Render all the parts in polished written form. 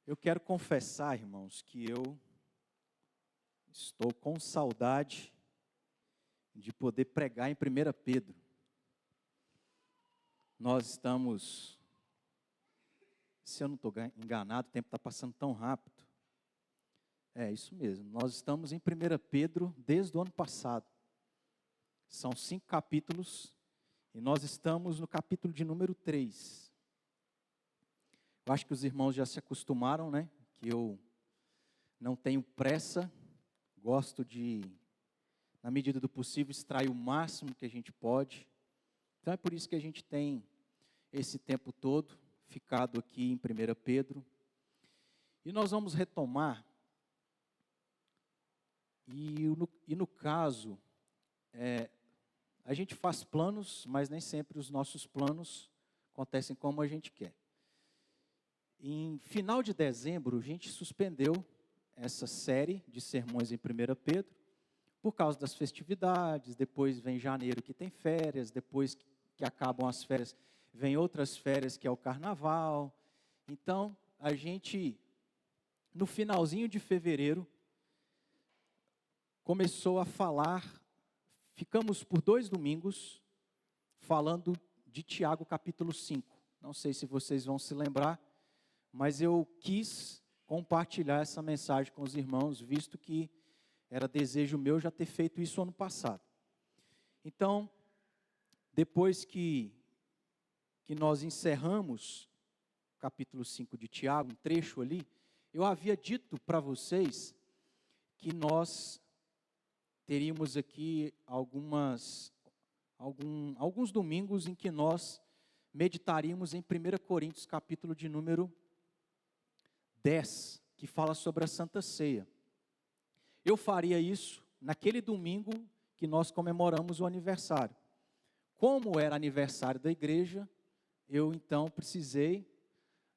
Eu quero confessar, irmãos, que eu estou com saudade de poder pregar em 1 Pedro. Nós estamos, se eu não estou enganado, o tempo está passando tão rápido. É isso mesmo, nós estamos em 1 Pedro desde o ano passado. São 5 capítulos e nós estamos no capítulo de número 3. Eu acho que os irmãos já se acostumaram, né? Que eu não tenho pressa, gosto de, na medida do possível, extrair o máximo que a gente pode. Então é por isso que a gente tem esse tempo todo ficado aqui em 1 Pedro. E nós vamos retomar, e no caso, a gente faz planos, mas nem sempre os nossos planos acontecem como a gente quer. Em final de dezembro, a gente suspendeu essa série de sermões em 1 Pedro, por causa das festividades. Depois vem janeiro, que tem férias. Depois que acabam as férias, vem outras férias, que é o carnaval. Então, a gente, no finalzinho de fevereiro, começou a falar. Ficamos por 2 domingos falando de Tiago capítulo 5. Não sei se vocês vão se lembrar, mas eu quis compartilhar essa mensagem com os irmãos, visto que era desejo meu já ter feito isso ano passado. Então, depois que nós encerramos o capítulo 5 de Tiago, um trecho ali, eu havia dito para vocês que nós teríamos aqui alguns domingos em que nós meditaríamos em 1 Coríntios capítulo de número 10, que fala sobre a Santa Ceia. Eu faria isso naquele domingo que nós comemoramos o aniversário. Como era aniversário da igreja, eu então precisei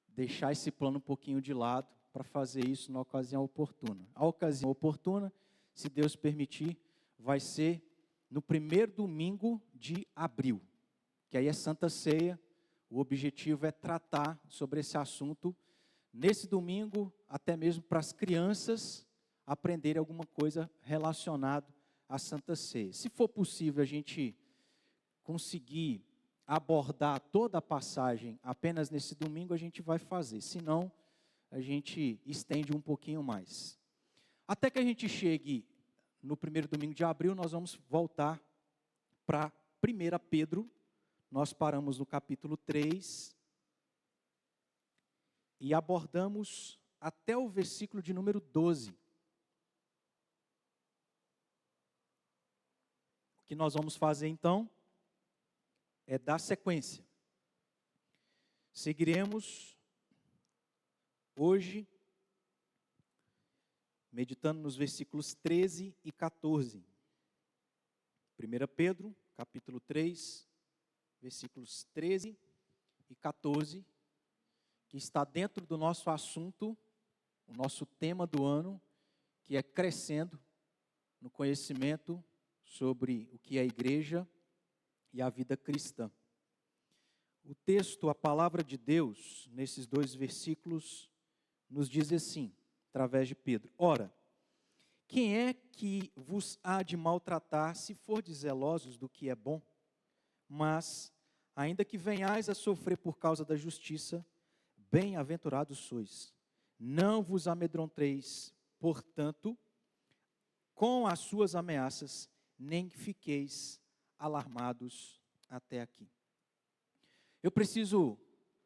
deixar esse plano um pouquinho de lado para fazer isso na ocasião oportuna. A ocasião oportuna, se Deus permitir, vai ser no primeiro domingo de abril, que aí é Santa Ceia. O objetivo é tratar sobre esse assunto nesse domingo, até mesmo para as crianças aprenderem alguma coisa relacionada à Santa Ceia. Se for possível a gente conseguir abordar toda a passagem apenas nesse domingo, a gente vai fazer. Se não, a gente estende um pouquinho mais. Até que a gente chegue no primeiro domingo de abril, nós vamos voltar para 1 Pedro. Nós paramos no capítulo 3 e abordamos até o versículo de número 12. O que nós vamos fazer então é dar sequência. Seguiremos hoje meditando nos versículos 13 e 14. 1 Pedro, capítulo 3, versículos 13 e 14, que está dentro do nosso assunto, o nosso tema do ano, que é crescendo no conhecimento sobre o que é a igreja e a vida cristã. O texto, a palavra de Deus, nesses 2 versículos, nos diz assim, através de Pedro: Ora, quem é que vos há de maltratar, se fordes zelosos do que é bom? Mas, ainda que venhais a sofrer por causa da justiça, bem-aventurados sois. Não vos amedronteis, portanto, com as suas ameaças, nem fiqueis alarmados até aqui. Eu preciso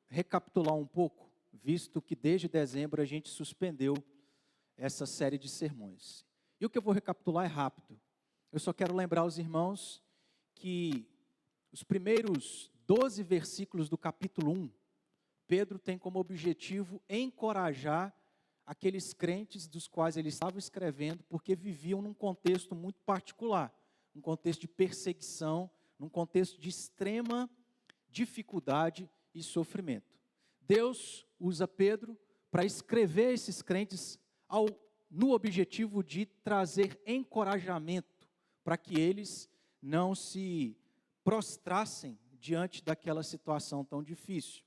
recapitular um pouco, visto que desde dezembro a gente suspendeu essa série de sermões. E o que eu vou recapitular é rápido. Eu só quero lembrar aos irmãos que os primeiros 12 versículos do capítulo 1, Pedro tem como objetivo encorajar aqueles crentes dos quais ele estava escrevendo, porque viviam num contexto muito particular, num contexto de perseguição, num contexto de extrema dificuldade e sofrimento. Deus usa Pedro para escrever esses crentes no objetivo de trazer encorajamento para que eles não se prostrassem diante daquela situação tão difícil.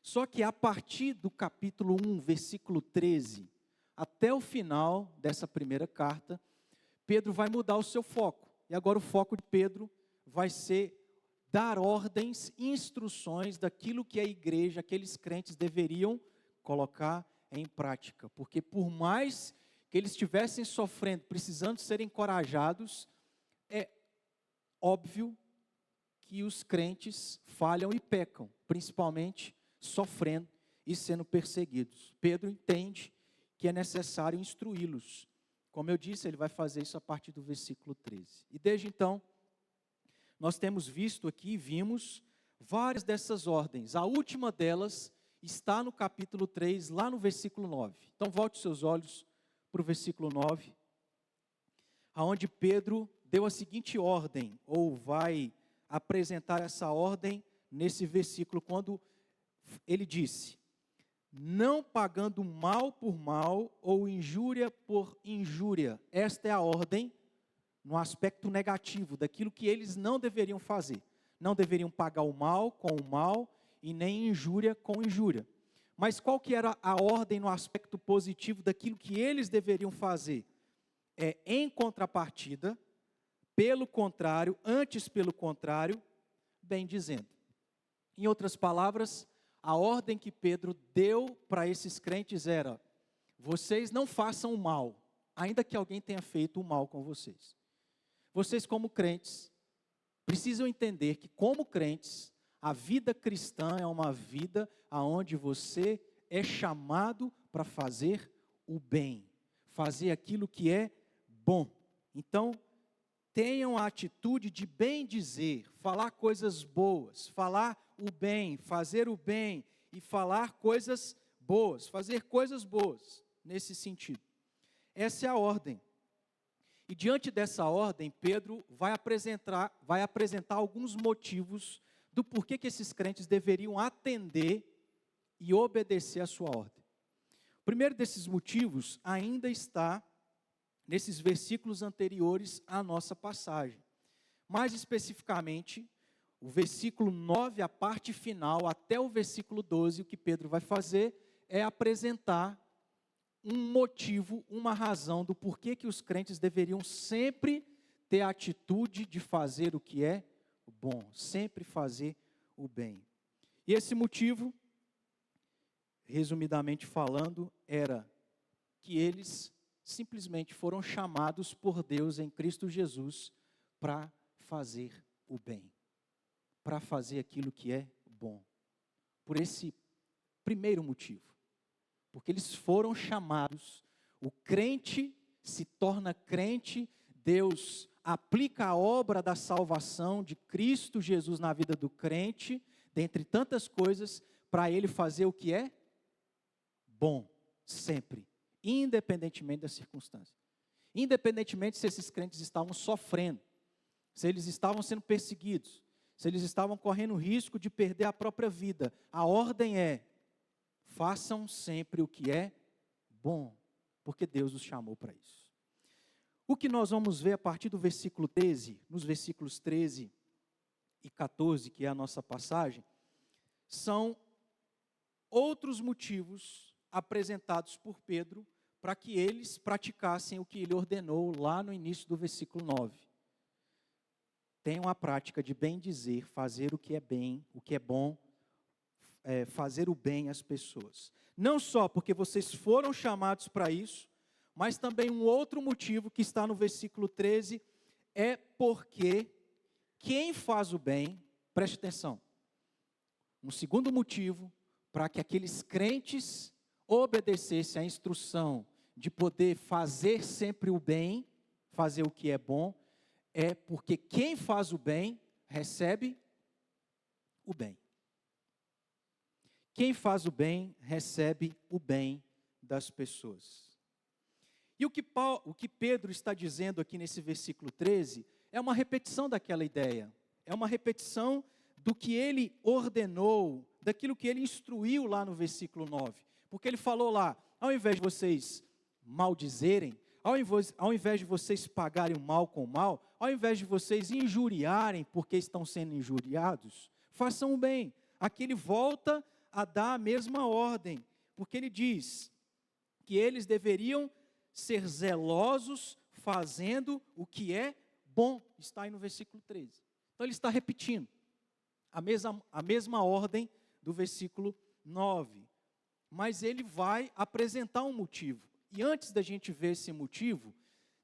Só que a partir do capítulo 1, versículo 13, até o final dessa primeira carta, Pedro vai mudar o seu foco. E agora o foco de Pedro vai ser dar ordens, instruções daquilo que a igreja, aqueles crentes deveriam colocar em prática. Porque por mais que eles estivessem sofrendo, precisando ser encorajados, é óbvio que os crentes falham e pecam, principalmente sofrendo e sendo perseguidos. Pedro entende que é necessário instruí-los. Como eu disse, ele vai fazer isso a partir do versículo 13. E desde então, nós temos visto aqui, vimos várias dessas ordens. A última delas está no capítulo 3, lá no versículo 9. Então volte seus olhos para o versículo 9, aonde Pedro deu a seguinte ordem, ou vai apresentar essa ordem nesse versículo, quando ele disse: não pagando mal por mal ou injúria por injúria. Esta é a ordem no aspecto negativo, daquilo que eles não deveriam fazer. Não deveriam pagar o mal com o mal e nem injúria com injúria. Mas qual que era a ordem no aspecto positivo daquilo que eles deveriam fazer? Em contrapartida, pelo contrário, antes pelo contrário, bem dizendo. Em outras palavras, a ordem que Pedro deu para esses crentes era: vocês não façam o mal, ainda que alguém tenha feito o mal com vocês. Vocês, como crentes, precisam entender que, como crentes, a vida cristã é uma vida onde você é chamado para fazer o bem, fazer aquilo que é bom. Então, tenham a atitude de bem dizer, falar coisas boas, falar o bem, fazer o bem e falar coisas boas, fazer coisas boas, nesse sentido. Essa é a ordem. E diante dessa ordem, Pedro vai apresentar alguns motivos do porquê que esses crentes deveriam atender e obedecer a sua ordem. O primeiro desses motivos ainda está nesses versículos anteriores à nossa passagem. Mais especificamente, o versículo 9, a parte final, até o versículo 12, o que Pedro vai fazer é apresentar um motivo, uma razão do porquê que os crentes deveriam sempre ter a atitude de fazer o que é bom, sempre fazer o bem. E esse motivo, resumidamente falando, era que eles simplesmente foram chamados por Deus em Cristo Jesus para fazer o bem, para fazer aquilo que é bom. Por esse primeiro motivo. Porque eles foram chamados, o crente se torna crente, Deus aplica a obra da salvação de Cristo Jesus na vida do crente, dentre tantas coisas, para ele fazer o que é bom, sempre, independentemente das circunstâncias. Independentemente se esses crentes estavam sofrendo, se eles estavam sendo perseguidos, se eles estavam correndo risco de perder a própria vida, a ordem é: façam sempre o que é bom, porque Deus os chamou para isso. O que nós vamos ver a partir do versículo 13, nos versículos 13 e 14, que é a nossa passagem, são outros motivos apresentados por Pedro para que eles praticassem o que ele ordenou lá no início do versículo 9. Tenham a prática de bem dizer, fazer o que é bem, o que é bom, fazer o bem às pessoas. Não só porque vocês foram chamados para isso, mas também um outro motivo que está no versículo 13, é porque quem faz o bem, preste atenção, um segundo motivo para que aqueles crentes obedecessem à instrução de poder fazer sempre o bem, fazer o que é bom, é porque quem faz o bem, recebe o bem. Quem faz o bem, recebe o bem das pessoas. E o que Pedro está dizendo aqui nesse versículo 13, é uma repetição daquela ideia. É uma repetição do que ele ordenou, daquilo que ele instruiu lá no versículo 9. Porque ele falou lá: ao invés de vocês maldizerem, ao invés de vocês pagarem o mal com o mal, ao invés de vocês injuriarem porque estão sendo injuriados, façam o bem. Aqui ele volta a dar a mesma ordem, porque ele diz que eles deveriam ser zelosos fazendo o que é bom. Está aí no versículo 13. Então ele está repetindo a mesma ordem do versículo 9. Mas ele vai apresentar um motivo. E antes da gente ver esse motivo,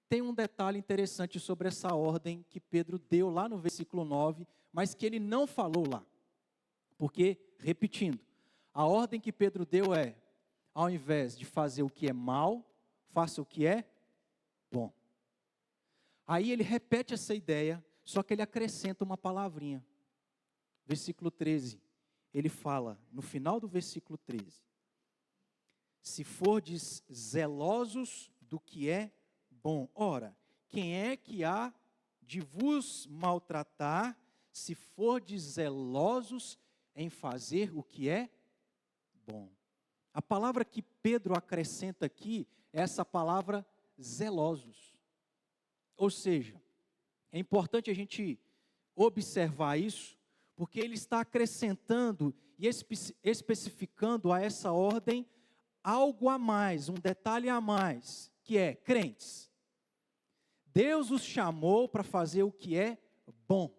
tem um detalhe interessante sobre essa ordem que Pedro deu lá no versículo 9, mas que ele não falou lá. Porque, repetindo, a ordem que Pedro deu é: ao invés de fazer o que é mal, faça o que é bom. Aí ele repete essa ideia, só que ele acrescenta uma palavrinha. Versículo 13, ele fala, no final do versículo 13, se fordes zelosos do que é bom. Ora, quem é que há de vos maltratar, se fordes zelosos em fazer o que é bom? A palavra que Pedro acrescenta aqui é essa palavra zelosos. Ou seja, é importante a gente observar isso, porque ele está acrescentando e especificando a essa ordem algo a mais, um detalhe a mais, que é: crentes, Deus os chamou para fazer o que é bom.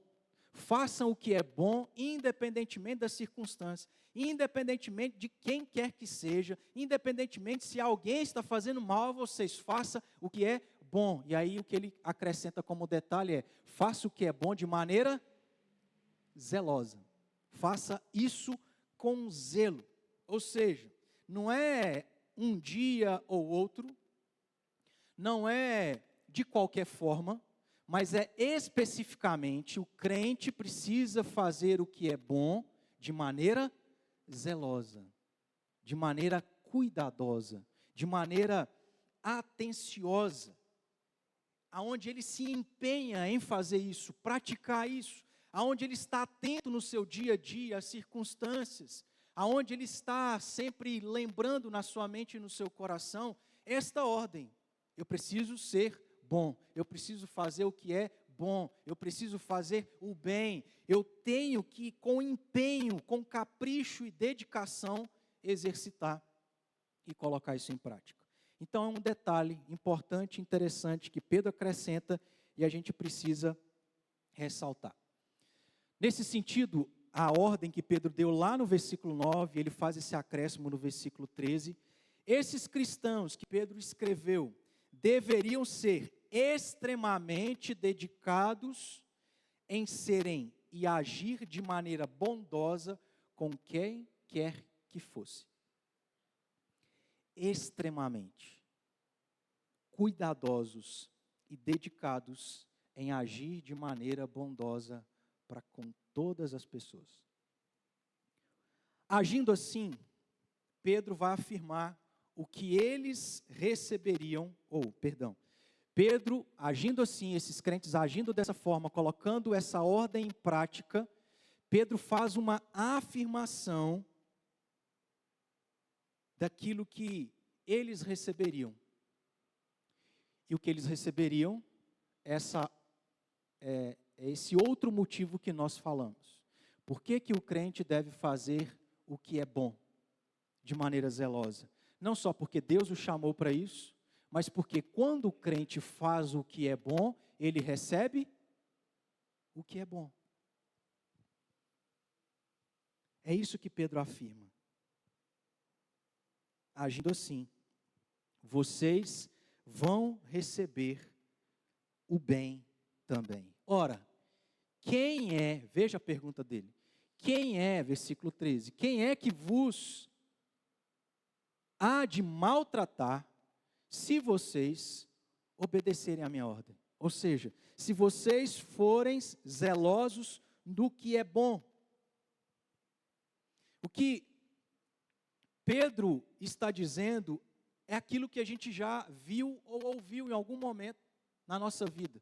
Façam o que é bom, independentemente das circunstâncias, independentemente de quem quer que seja, independentemente se alguém está fazendo mal a vocês, faça o que é bom. E aí o que ele acrescenta como detalhe é: faça o que é bom de maneira zelosa. Faça isso com zelo. Ou seja, não é um dia ou outro, não é de qualquer forma, mas é especificamente o crente precisa fazer o que é bom de maneira zelosa, de maneira cuidadosa, de maneira atenciosa, aonde ele se empenha em fazer isso, praticar isso, aonde ele está atento no seu dia a dia às circunstâncias, aonde ele está sempre lembrando na sua mente e no seu coração esta ordem: eu preciso ser bom, eu preciso fazer o que é bom, eu preciso fazer o bem, eu tenho que, com empenho, com capricho e dedicação, exercitar e colocar isso em prática. Então é um detalhe importante, interessante, que Pedro acrescenta e a gente precisa ressaltar. Nesse sentido, a ordem que Pedro deu lá no versículo 9, ele faz esse acréscimo no versículo 13. Esses cristãos que Pedro escreveu deveriam ser extremamente dedicados em serem e agir de maneira bondosa com quem quer que fosse. Extremamente cuidadosos e dedicados em agir de maneira bondosa para com todas as pessoas. Agindo assim, Pedro vai afirmar o que eles receberiam, Pedro agindo assim, esses crentes agindo dessa forma, colocando essa ordem em prática, Pedro faz uma afirmação daquilo que eles receberiam. E o que eles receberiam, esse outro motivo que nós falamos. Por que que o crente deve fazer o que é bom, de maneira zelosa? Não só porque Deus o chamou para isso, mas porque quando o crente faz o que é bom, ele recebe o que é bom. É isso que Pedro afirma. Agindo assim, vocês vão receber o bem também. Ora, quem é, veja a pergunta dele, quem é, versículo 13, quem é que vos há de maltratar se vocês obedecerem à minha ordem? Ou seja, se vocês forem zelosos do que é bom. O que Pedro está dizendo é aquilo que a gente já viu ou ouviu em algum momento na nossa vida.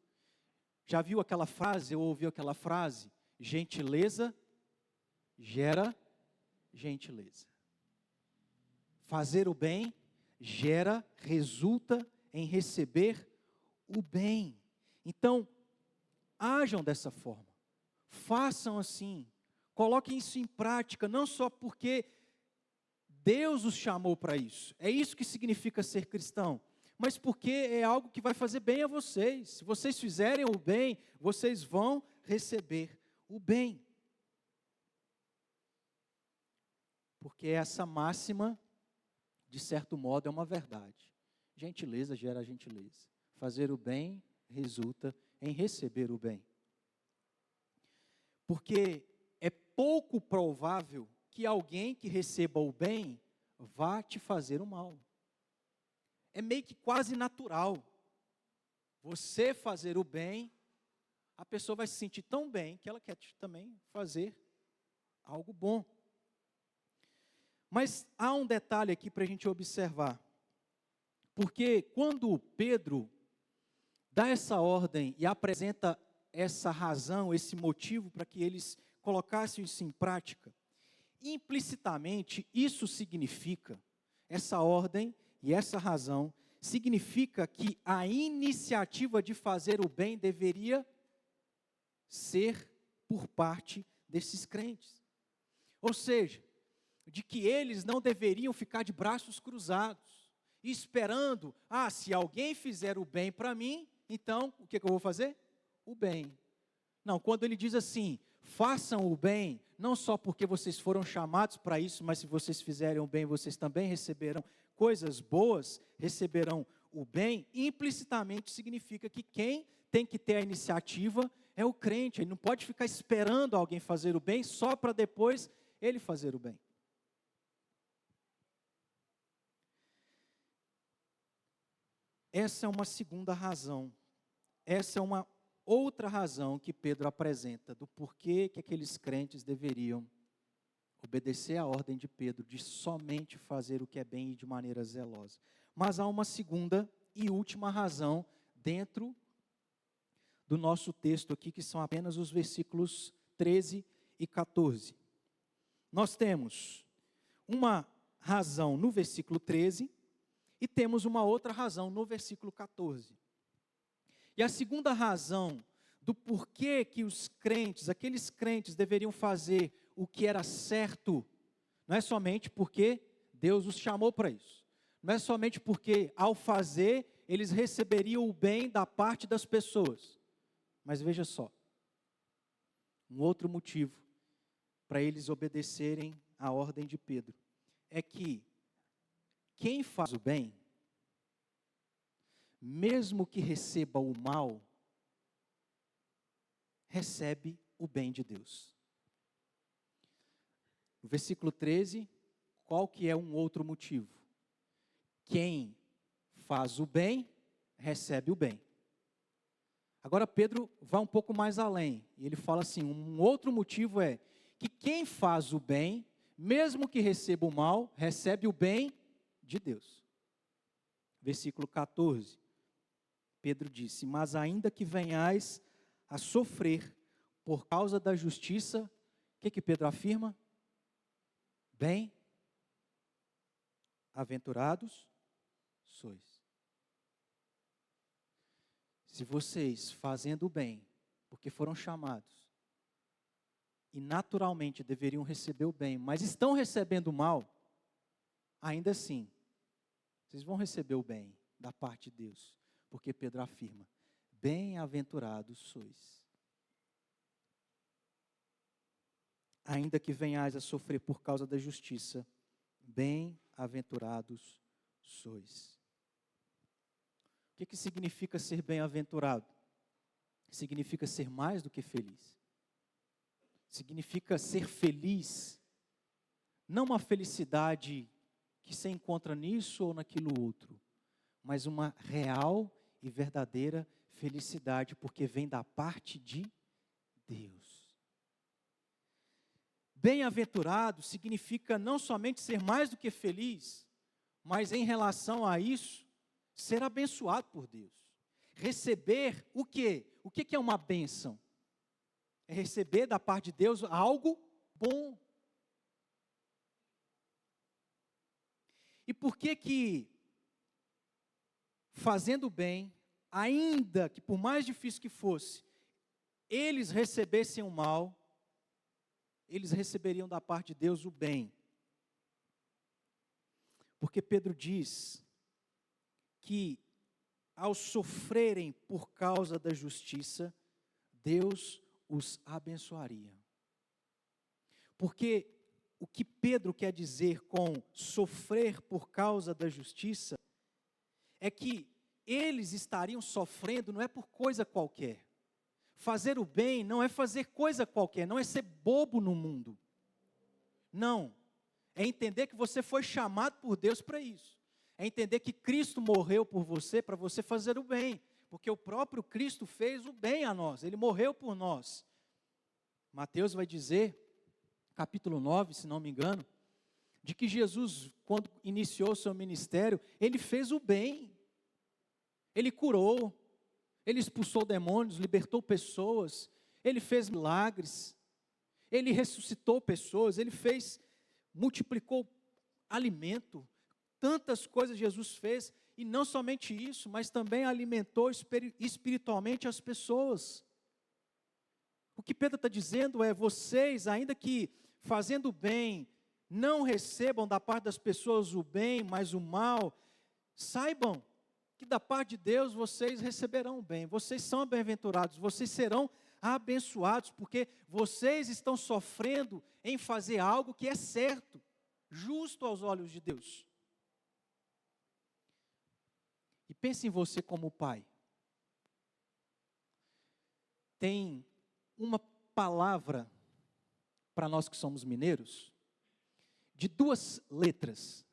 Já viu aquela frase, ou ouviu aquela frase? Gentileza gera gentileza. Fazer o bem resulta em receber o bem. Então, ajam dessa forma. Façam assim. Coloquem isso em prática, não só porque Deus os chamou para isso. É isso que significa ser cristão. Mas porque é algo que vai fazer bem a vocês. Se vocês fizerem o bem, vocês vão receber o bem. Porque essa máxima, de certo modo, é uma verdade. Gentileza gera gentileza. Fazer o bem resulta em receber o bem. Porque é pouco provável que alguém que receba o bem vá te fazer o mal. É meio que quase natural. Você fazer o bem, a pessoa vai se sentir tão bem que ela quer também fazer algo bom. Mas há um detalhe aqui para a gente observar. Porque quando Pedro dá essa ordem e apresenta essa razão, esse motivo para que eles colocassem isso em prática, implicitamente isso significa, essa ordem e essa razão, significa que a iniciativa de fazer o bem deveria ser por parte desses crentes. Ou seja, de que eles não deveriam ficar de braços cruzados, esperando, se alguém fizer o bem para mim, então, o que eu vou fazer? O bem. Não, quando ele diz assim, façam o bem, não só porque vocês foram chamados para isso, mas se vocês fizerem o bem, vocês também receberão coisas boas, receberão o bem, implicitamente significa que quem tem que ter a iniciativa é o crente. Ele não pode ficar esperando alguém fazer o bem, só para depois ele fazer o bem. Essa é uma segunda razão. Essa é uma outra razão que Pedro apresenta do porquê que aqueles crentes deveriam obedecer à ordem de Pedro de somente fazer o que é bem e de maneira zelosa. Mas há uma segunda e última razão dentro do nosso texto aqui, que são apenas os versículos 13 e 14. Nós temos uma razão no versículo 13 e temos uma outra razão no versículo 14. E a segunda razão do porquê que os crentes, aqueles crentes deveriam fazer o que era certo, não é somente porque Deus os chamou para isso. Não é somente porque ao fazer eles receberiam o bem da parte das pessoas. Mas veja só, um outro motivo para eles obedecerem à ordem de Pedro é que quem faz o bem, mesmo que receba o mal, recebe o bem de Deus. No versículo 13, qual que é um outro motivo? Quem faz o bem, recebe o bem. Agora Pedro vai um pouco mais além, e ele fala assim, um outro motivo é que quem faz o bem, mesmo que receba o mal, recebe o bem de Deus. Versículo 14, Pedro disse, mas ainda que venhais a sofrer por causa da justiça, o que Pedro afirma? Bem-aventurados sois. Se vocês fazendo o bem, porque foram chamados, e naturalmente deveriam receber o bem, mas estão recebendo o mal, ainda assim, vocês vão receber o bem da parte de Deus, porque Pedro afirma, bem-aventurados sois. Ainda que venhais a sofrer por causa da justiça, bem-aventurados sois. O que significa ser bem-aventurado? Significa ser mais do que feliz. Significa ser feliz, não uma felicidade que se encontra nisso ou naquilo outro, mas uma real e verdadeira felicidade, porque vem da parte de Deus. Bem-aventurado significa não somente ser mais do que feliz, mas em relação a isso, ser abençoado por Deus. Receber o quê? O que é uma bênção? É receber da parte de Deus algo bom. E por que fazendo bem, ainda que por mais difícil que fosse, eles recebessem o mal, eles receberiam da parte de Deus o bem? Porque Pedro diz que ao sofrerem por causa da justiça, Deus os abençoaria. Porque o que Pedro quer dizer com sofrer por causa da justiça é que eles estariam sofrendo não é por coisa qualquer. Fazer o bem não é fazer coisa qualquer, não é ser bobo no mundo. Não. É entender que você foi chamado por Deus para isso. É entender que Cristo morreu por você para você fazer o bem. Porque o próprio Cristo fez o bem a nós, Ele morreu por nós. Mateus vai dizer, capítulo 9, se não me engano, de que Jesus, quando iniciou o seu ministério, Ele fez o bem. Ele curou, Ele expulsou demônios, libertou pessoas, Ele fez milagres, Ele ressuscitou pessoas, Ele multiplicou alimento, tantas coisas Jesus fez, e não somente isso, mas também alimentou espiritualmente as pessoas. O que Pedro está dizendo é, vocês, ainda que fazendo o bem, não recebam da parte das pessoas o bem, mas o mal, saibam que da parte de Deus vocês receberão o bem, vocês são bem-aventurados, vocês serão abençoados, porque vocês estão sofrendo em fazer algo que é certo, justo aos olhos de Deus. E pense em você como pai. Tem uma palavra, para nós que somos mineiros, de 2 letras,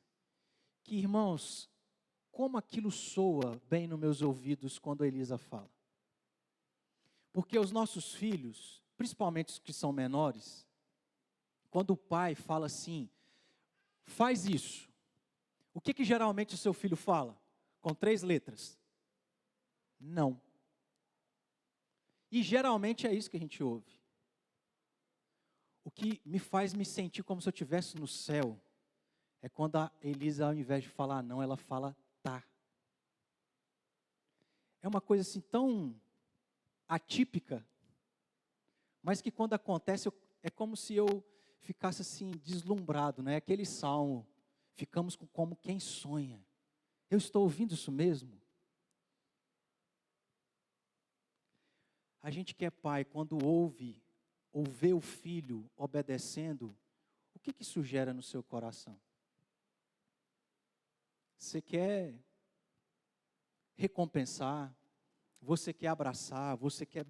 que, irmãos, como aquilo soa bem nos meus ouvidos quando a Elisa fala. Porque os nossos filhos, principalmente os que são menores, quando o pai fala assim, faz isso, o que geralmente o seu filho fala? Com 3 letras. Não. E geralmente é isso que a gente ouve. O que me faz me sentir como se eu estivesse no céu, é quando a Elisa, ao invés de falar não, ela fala tá. É uma coisa assim tão atípica, mas que quando acontece, é como se eu ficasse assim, deslumbrado, né? Aquele salmo, ficamos como quem sonha. Eu estou ouvindo isso mesmo? A gente que é pai, quando ouve ou vê o filho obedecendo, o que isso gera no seu coração? Você quer recompensar, você quer abraçar, você quer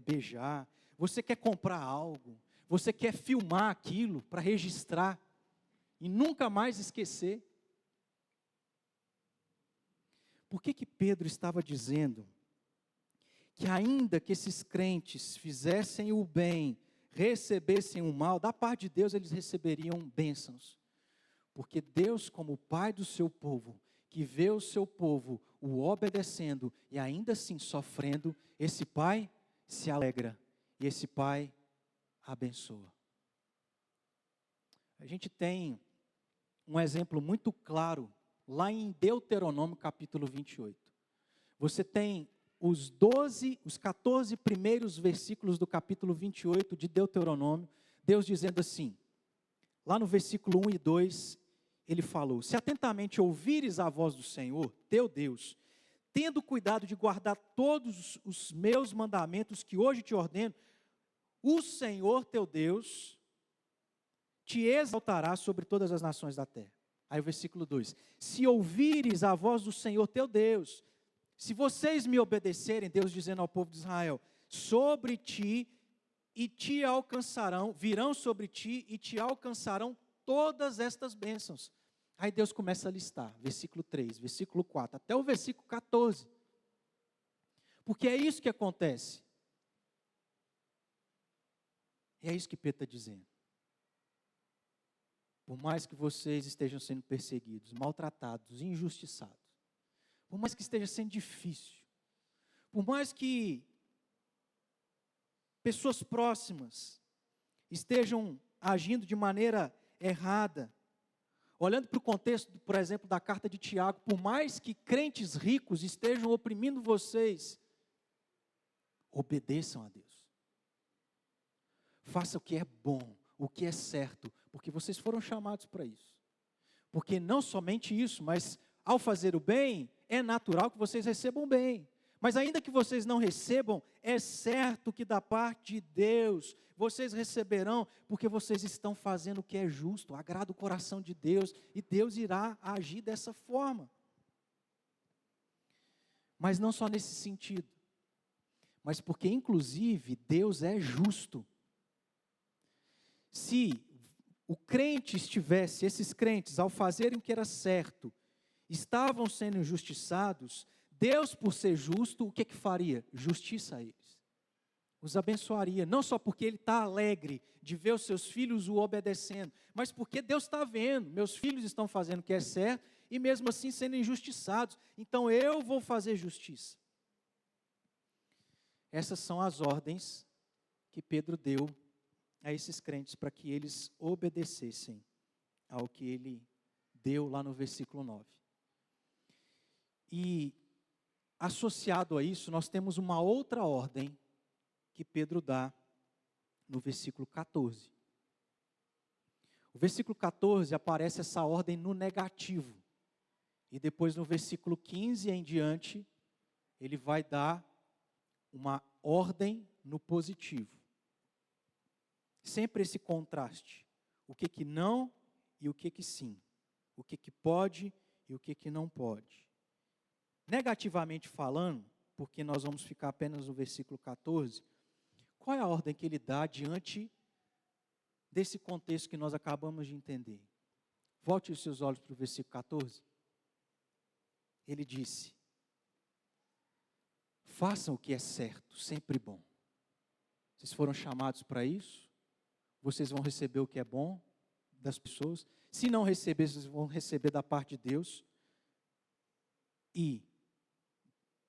beijar, você quer comprar algo, você quer filmar aquilo para registrar e nunca mais esquecer. Por que Pedro estava dizendo que ainda que esses crentes fizessem o bem, recebessem o mal, da parte de Deus eles receberiam bênçãos? Porque Deus, como Pai do seu povo, que vê o seu povo o obedecendo e ainda assim sofrendo, esse Pai se alegra e esse Pai abençoa. A gente tem um exemplo muito claro lá em Deuteronômio capítulo 28. Você tem os 14 primeiros versículos do capítulo 28 de Deuteronômio, Deus dizendo assim, lá no versículo 1 e 2, ele falou, se atentamente ouvires a voz do Senhor, teu Deus, tendo cuidado de guardar todos os meus mandamentos que hoje te ordeno, o Senhor teu Deus te exaltará sobre todas as nações da terra. Aí o versículo 2, se ouvires a voz do Senhor teu Deus, se vocês me obedecerem, Deus dizendo ao povo de Israel, sobre ti e te alcançarão, virão sobre ti e te alcançarão todas estas bênçãos. Aí Deus começa a listar, versículo 3, versículo 4, até o versículo 14. Porque é isso que acontece. É isso que Pedro está dizendo. Por mais que vocês estejam sendo perseguidos, maltratados, injustiçados, por mais que esteja sendo difícil, por mais que pessoas próximas estejam agindo de maneira errada, olhando para o contexto, por exemplo, da carta de Tiago, por mais que crentes ricos estejam oprimindo vocês, obedeçam a Deus. Faça o que é bom, o que é certo, porque vocês foram chamados para isso. Porque não somente isso, mas ao fazer o bem, é natural que vocês recebam bem. Mas ainda que vocês não recebam, é certo que da parte de Deus, vocês receberão, porque vocês estão fazendo o que é justo, agrada o coração de Deus, e Deus irá agir dessa forma. Mas não só nesse sentido, mas porque inclusive Deus é justo. Se o crente estivesse, esses crentes, ao fazerem o que era certo, estavam sendo injustiçados, Deus, por ser justo, o que faria? Justiça a eles. Os abençoaria, não só porque Ele está alegre de ver os seus filhos o obedecendo, mas porque Deus está vendo, meus filhos estão fazendo o que é certo, e mesmo assim sendo injustiçados, então eu vou fazer justiça. Essas são as ordens que Pedro deu a esses crentes para que eles obedecessem ao que ele deu lá no versículo 9. E associado a isso, nós temos uma outra ordem que Pedro dá no versículo 14. O versículo 14 aparece essa ordem no negativo. E depois no versículo 15 em diante, ele vai dar uma ordem no positivo. Sempre esse contraste. O que não e o que sim. O que pode e o que não pode. Negativamente falando, porque nós vamos ficar apenas no versículo 14, qual é a ordem que ele dá diante desse contexto que nós acabamos de entender? Volte os seus olhos para o versículo 14. Ele disse: façam o que é certo, sempre bom. Vocês foram chamados para isso, vocês vão receber o que é bom das pessoas. Se não receber, vocês vão receber da parte de Deus. E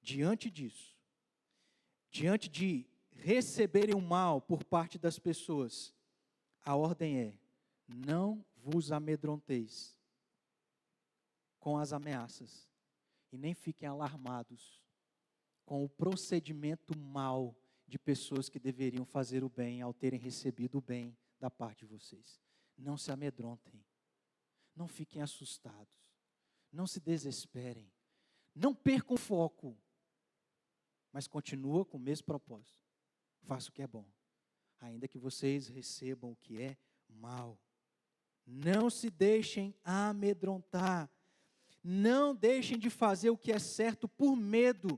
diante disso, diante de receberem o mal por parte das pessoas, a ordem é: não vos amedronteis com as ameaças e nem fiquem alarmados com o procedimento mal de pessoas que deveriam fazer o bem ao terem recebido o bem da parte de vocês. Não se amedrontem, não fiquem assustados, não se desesperem, não percam o foco, mas continua com o mesmo propósito. Faça o que é bom, ainda que vocês recebam o que é mal. Não se deixem amedrontar. Não deixem de fazer o que é certo por medo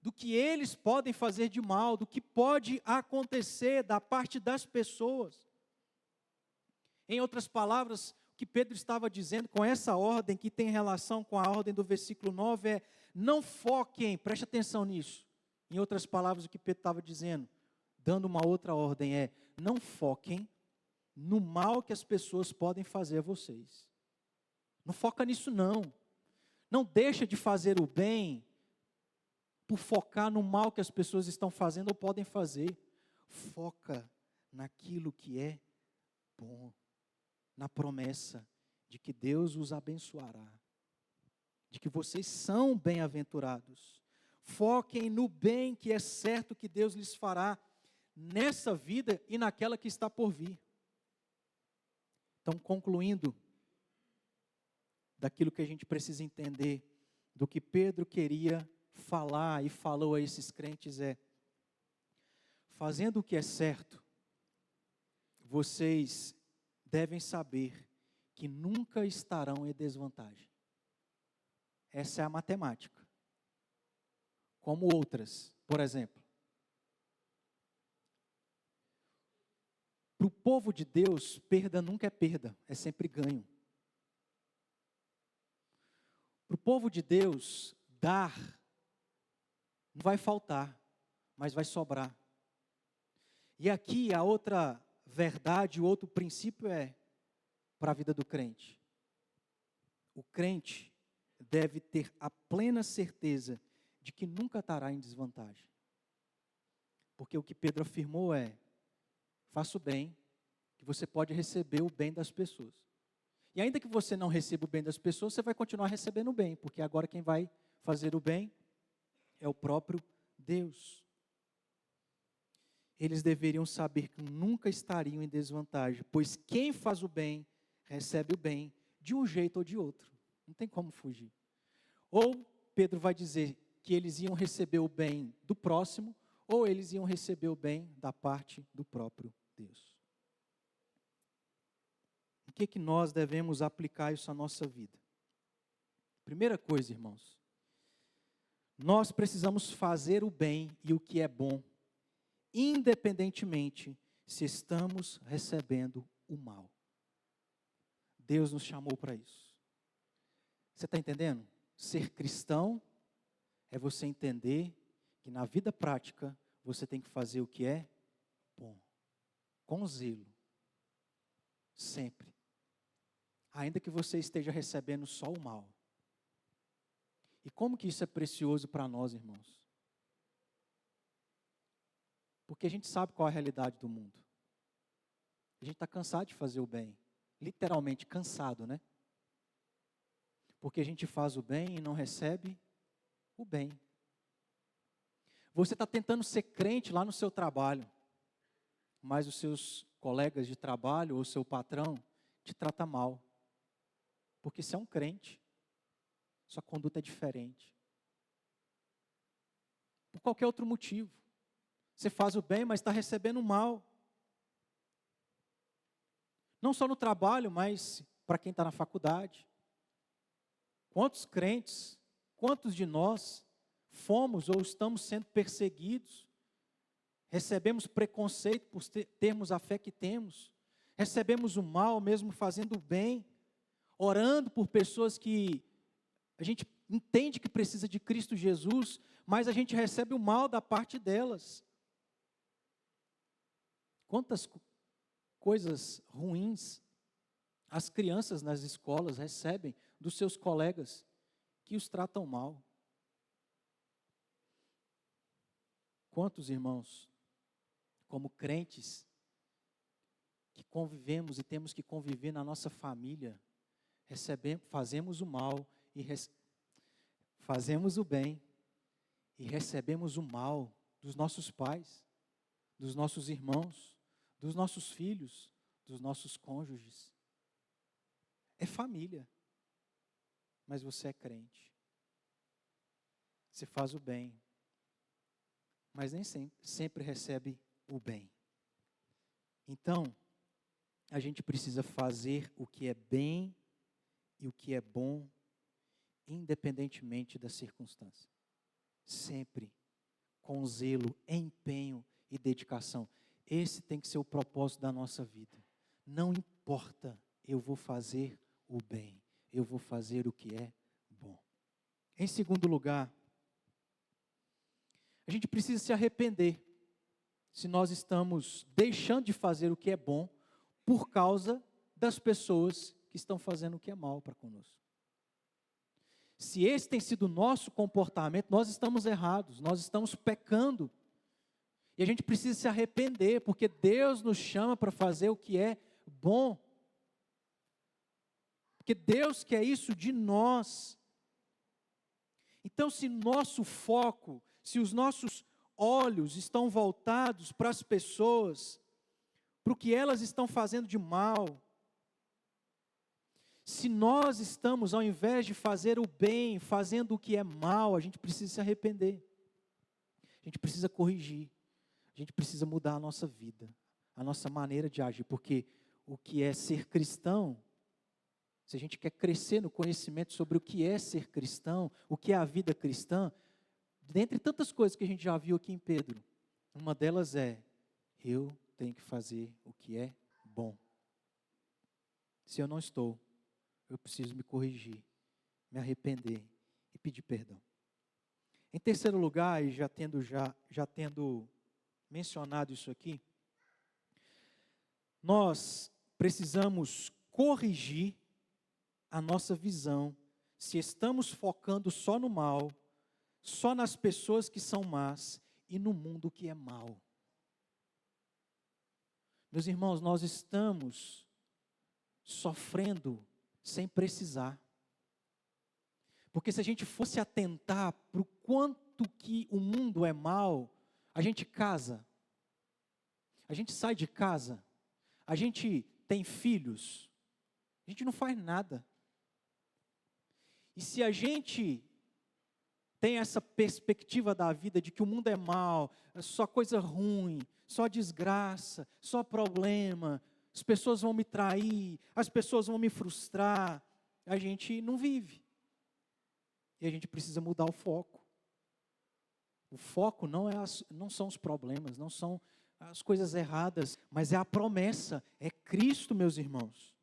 do que eles podem fazer de mal, do que pode acontecer da parte das pessoas. Em outras palavras, o que Pedro estava dizendo com essa ordem, que tem relação com a ordem do versículo 9, é: não foquem, preste atenção nisso. Em outras palavras, o que Pedro estava dizendo, dando uma outra ordem, é: não foquem no mal que as pessoas podem fazer a vocês. Não foca nisso não. Não deixa de fazer o bem por focar no mal que as pessoas estão fazendo ou podem fazer. Foca naquilo que é bom, na promessa de que Deus os abençoará, de que vocês são bem-aventurados. Foquem no bem que é certo que Deus lhes fará nessa vida e naquela que está por vir. Então, concluindo daquilo que a gente precisa entender, do que Pedro queria falar e falou a esses crentes é: fazendo o que é certo, vocês devem saber que nunca estarão em desvantagem. Essa é a matemática. Como outras, por exemplo. Para o povo de Deus, perda nunca é perda, é sempre ganho. Para o povo de Deus, dar não vai faltar, mas vai sobrar. E aqui a outra verdade, o outro princípio é para a vida do crente. O crente deve ter a plena certeza de que nunca estará em desvantagem. Porque o que Pedro afirmou é: faça o bem, que você pode receber o bem das pessoas. E ainda que você não receba o bem das pessoas, você vai continuar recebendo o bem, porque agora quem vai fazer o bem é o próprio Deus. Eles deveriam saber que nunca estariam em desvantagem, pois quem faz o bem, recebe o bem de um jeito ou de outro. Não tem como fugir. Ou Pedro vai dizer que eles iam receber o bem do próximo, ou eles iam receber o bem da parte do próprio Deus. O que nós devemos aplicar isso à nossa vida? Primeira coisa, irmãos, nós precisamos fazer o bem e o que é bom, independentemente se estamos recebendo o mal. Deus nos chamou para isso. Você está entendendo? Ser cristão é você entender que na vida prática você tem que fazer o que é bom, com zelo, sempre. Ainda que você esteja recebendo só o mal. E como que isso é precioso para nós, irmãos? Porque a gente sabe qual é a realidade do mundo. A gente está cansado de fazer o bem. Literalmente cansado, né? Porque a gente faz o bem e não recebe o bem. Você está tentando ser crente lá no seu trabalho, mas os seus colegas de trabalho ou seu patrão te trata mal. Porque você é um crente. Sua conduta é diferente. Por qualquer outro motivo. Você faz o bem, mas está recebendo o mal. Não só no trabalho, mas para quem está na faculdade. Quantos crentes, quantos de nós fomos ou estamos sendo perseguidos, recebemos preconceito por termos a fé que temos, recebemos o mal mesmo fazendo o bem, orando por pessoas que a gente entende que precisa de Cristo Jesus, mas a gente recebe o mal da parte delas. Quantas coisas ruins as crianças nas escolas recebem dos seus colegas que os tratam mal. Quantos irmãos, como crentes, que convivemos e temos que conviver na nossa família, fazemos o mal e fazemos o bem e recebemos o mal dos nossos pais, dos nossos irmãos, dos nossos filhos, dos nossos cônjuges. É família, mas você é crente. Você faz o bem, mas nem sempre recebe o bem. Então, a gente precisa fazer o que é bem e o que é bom, independentemente da circunstância. Sempre com zelo, empenho e dedicação. Esse tem que ser o propósito da nossa vida. Não importa, eu vou fazer o bem. Eu vou fazer o que é bom. Em segundo lugar, a gente precisa se arrepender se nós estamos deixando de fazer o que é bom por causa das pessoas que estão fazendo o que é mal para conosco. Se esse tem sido o nosso comportamento, nós estamos errados, nós estamos pecando. E a gente precisa se arrepender, porque Deus nos chama para fazer o que é bom. Porque Deus quer isso de nós. Então, se nosso foco, se os nossos olhos estão voltados para as pessoas, para o que elas estão fazendo de mal, se nós estamos, ao invés de fazer o bem, fazendo o que é mal, a gente precisa se arrepender. A gente precisa corrigir. A gente precisa mudar a nossa vida, a nossa maneira de agir, porque o que é ser cristão, se a gente quer crescer no conhecimento sobre o que é ser cristão, o que é a vida cristã, dentre tantas coisas que a gente já viu aqui em Pedro, uma delas é, eu tenho que fazer o que é bom. Se eu não estou, eu preciso me corrigir, me arrepender e pedir perdão. Em terceiro lugar, e já tendo mencionado isso aqui, nós precisamos corrigir a nossa visão, se estamos focando só no mal, só nas pessoas que são más e no mundo que é mau. Meus irmãos, nós estamos sofrendo sem precisar. Porque se a gente fosse atentar para o quanto que o mundo é mau, a gente casa, a gente sai de casa, a gente tem filhos, a gente não faz nada. E se a gente tem essa perspectiva da vida de que o mundo é mau, é só coisa ruim, só desgraça, só problema, as pessoas vão me trair, as pessoas vão me frustrar, a gente não vive. E a gente precisa mudar o foco. O foco não são os problemas, não são as coisas erradas, mas é a promessa, é Cristo, meus irmãos.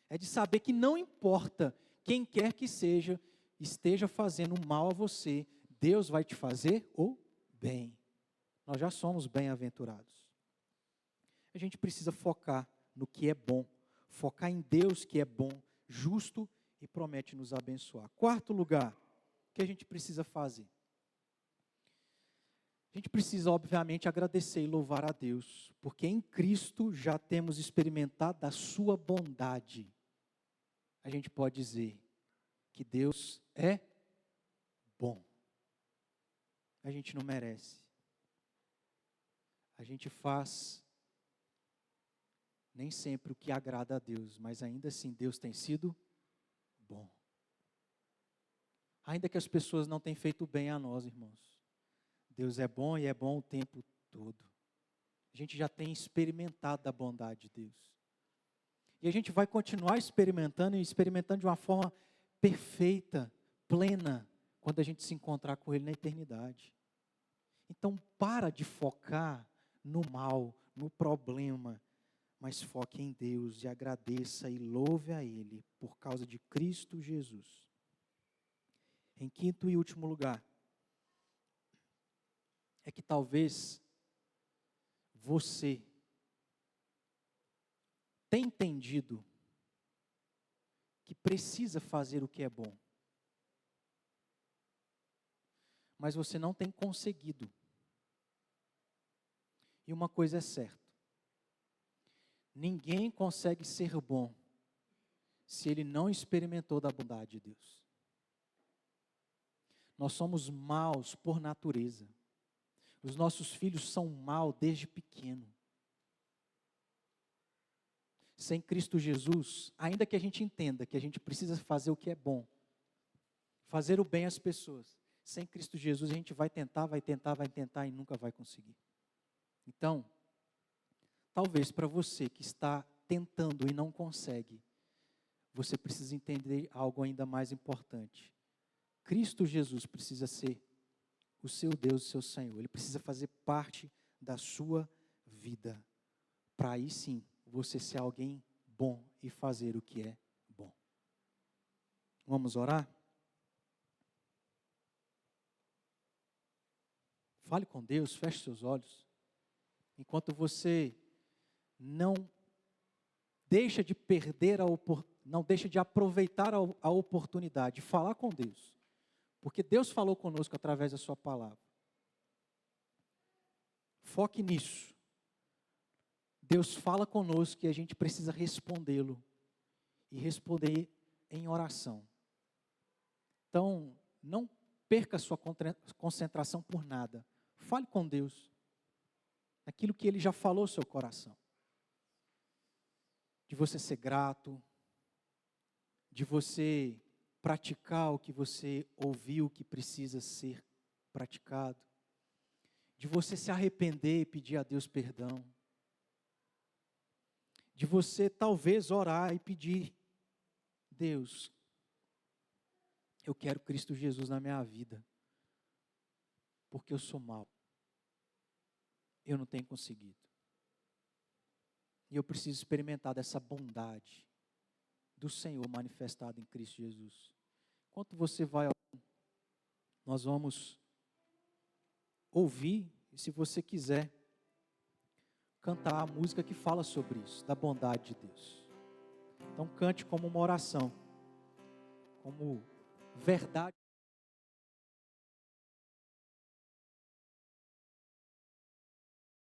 É de saber que não importa quem quer que seja, esteja fazendo mal a você, Deus vai te fazer o bem. Nós já somos bem-aventurados. A gente precisa focar no que é bom, focar em Deus que é bom, justo e promete nos abençoar. Quarto lugar, o que a gente precisa fazer? A gente precisa, obviamente, agradecer e louvar a Deus, porque em Cristo já temos experimentado a sua bondade. A gente pode dizer que Deus é bom. A gente não merece. A gente faz nem sempre o que agrada a Deus, mas ainda assim Deus tem sido bom. Ainda que as pessoas não tenham feito bem a nós, irmãos. Deus é bom e é bom o tempo todo. A gente já tem experimentado a bondade de Deus. E a gente vai continuar experimentando e experimentando de uma forma perfeita, plena, quando a gente se encontrar com Ele na eternidade. Então, para de focar no mal, no problema, mas foque em Deus e agradeça e louve a Ele por causa de Cristo Jesus. Em quinto e último lugar, é que talvez você tenha entendido que precisa fazer o que é bom, mas você não tem conseguido. E uma coisa é certa: ninguém consegue ser bom se ele não experimentou da bondade de Deus. Nós somos maus por natureza. Os nossos filhos são maus desde pequeno. Sem Cristo Jesus, ainda que a gente entenda que a gente precisa fazer o que é bom, fazer o bem às pessoas, sem Cristo Jesus a gente vai tentar e nunca vai conseguir. Então, talvez para você que está tentando e não consegue, você precisa entender algo ainda mais importante. Cristo Jesus precisa ser o seu Deus, o seu Senhor. Ele precisa fazer parte da sua vida. Para aí sim, você ser alguém bom e fazer o que é bom. Vamos orar? Fale com Deus, feche seus olhos. Enquanto você não deixa de perder não deixa de aproveitar a oportunidade de falar com Deus. Porque Deus falou conosco através da sua palavra. Foque nisso. Deus fala conosco e a gente precisa respondê-lo. E responder em oração. Então, não perca a sua concentração por nada. Fale com Deus. Aquilo que Ele já falou no seu coração. De você ser grato. De você praticar o que você ouviu que precisa ser praticado. De você se arrepender e pedir a Deus perdão. De você talvez orar e pedir: Deus, eu quero Cristo Jesus na minha vida, porque eu sou mau. Eu não tenho conseguido. E eu preciso experimentar dessa bondade do Senhor manifestada em Cristo Jesus. Enquanto você vai, nós vamos ouvir, e se você quiser, cantar a música que fala sobre isso, da bondade de Deus. Então cante como uma oração, como verdade.